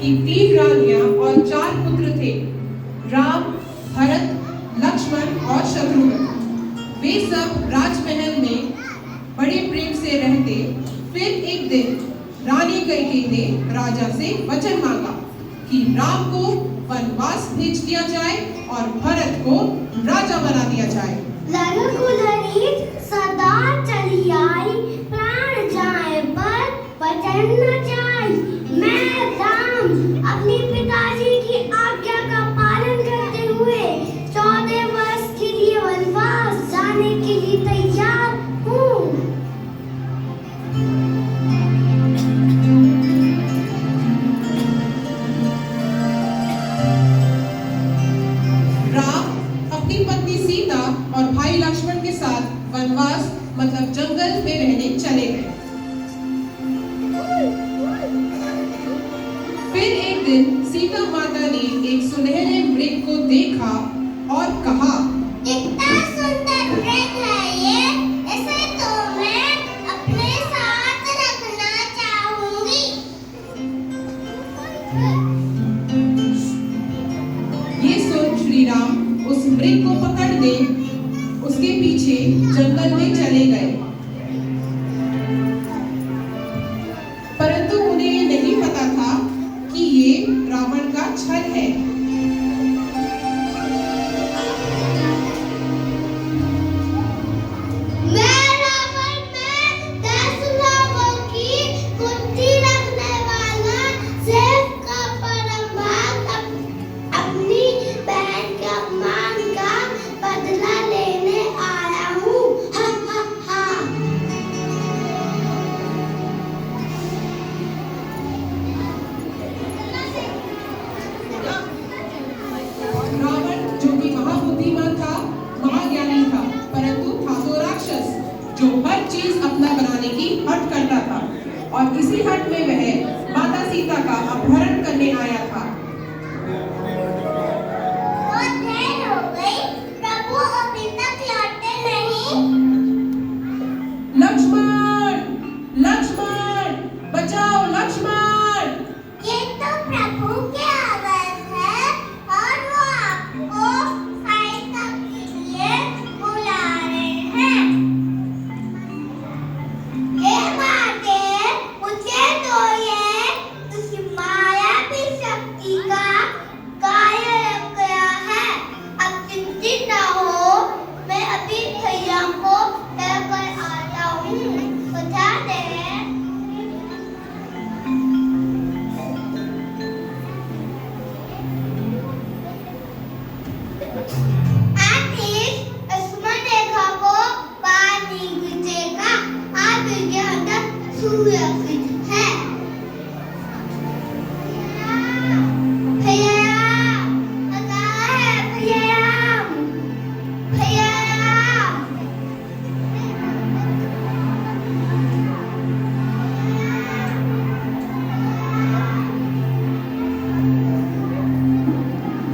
कि 3 रानियां और 4 पुत्र थे, राम, भरत, लक्ष्मण और शत्रुघ्न। वे सब राजमहल में बड़े प्रेम से रहते। फिर एक दिन रानी कैकेयी ने राजा से वचन मांगा कि राम को वनवास भेज दिया जाए और भरत को राजा बना दिया जाए। सदा चली आई, प्राण जाए पर वचन न जाए। मैं राम अपने पिताजी की आज्ञा का पालन करते हुए 14 वर्ष के लिए वनवास जाने के लिए तैयार हूँ। राम अपनी पत्नी सीता और भाई लक्ष्मण के साथ वनवास मतलब जंगल में रहने चले गए। फिर एक दिन सीता माता ने एक सुनहरे मृग को देखा और कहा, कितना सुंदर मृग है ये, इसे तो मैं अपने साथ रखना चाहूंगी। ये सुन श्री राम उस मृग को पकड़ने उसके पीछे जंगल में चले गए। परंतु उन्हें ये नहीं पता था कि ये रावण का छल है। मैं रावण में 10 लोगों की कुर्सी रखने वाला शेफ का परम भाग अपनी बहन के अपमान का बदला लेने आया हूँ। हा हा हा। रावण जो कि महाबुद्धिमान था, महाज्ञानी था, परंतु था तो राक्षस जो हर चीज अपना बनाने की हट करता था। और इसी हट में वह माता सीता का अपहरण करने आया था। बहुत देर हो गई, प्रभु अभी तक लौटे नहीं। लक्ष्मण, लक्ष्मण, बचाओ लक्ष्मण। ये तो प्रभु की आवाज है और वो आपको सहायता के लिए बुला रहे हैं। हे माते, मुझे तो ये उस मायावी शक्ति का कार्य लग गया है। अब चिंतित ना हो, मैं अभी भैया को लेकर आता हूँ। बता दे।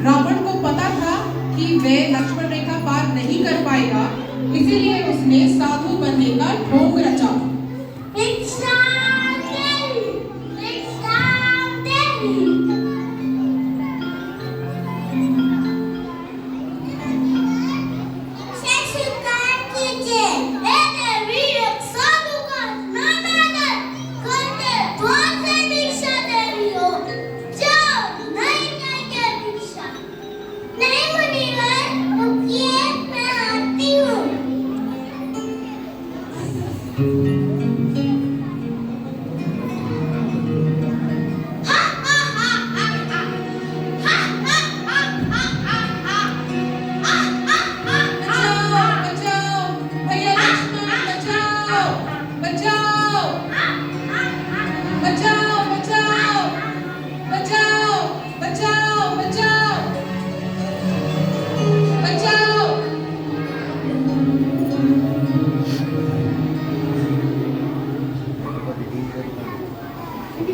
रावण को पता था कि वह लक्ष्मण रेखा पार नहीं कर पाएगा, इसीलिए उसने साधु बनने का ढोंग रचा।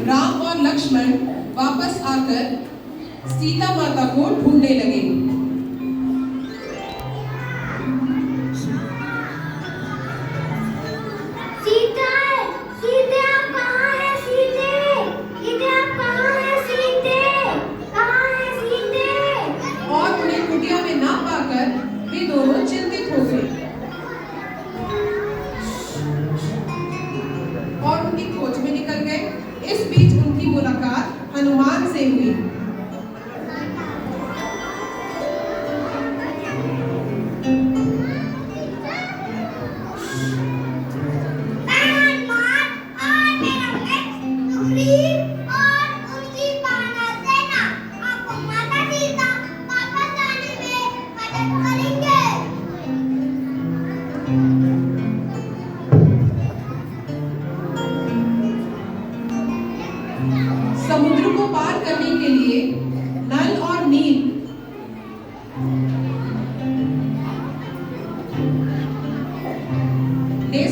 राम और लक्ष्मण वापस आकर सीता माता को ढूंढने लगे। सीता, सीते आप कहाँ हैं? सीते, सीते आप कहाँ हैं? सीते। दोनों चिंतित हो गए और उनकी खोज में निकल गए। इस बीच उनकी मुलाकात हनुमान से हुई। समुद्र को पार करने के लिए नल और नील ने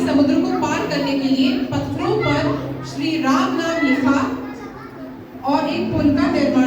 समुद्र को पार करने के लिए पत्थरों पर श्री राम नाम लिखा और एक पुल का निर्माण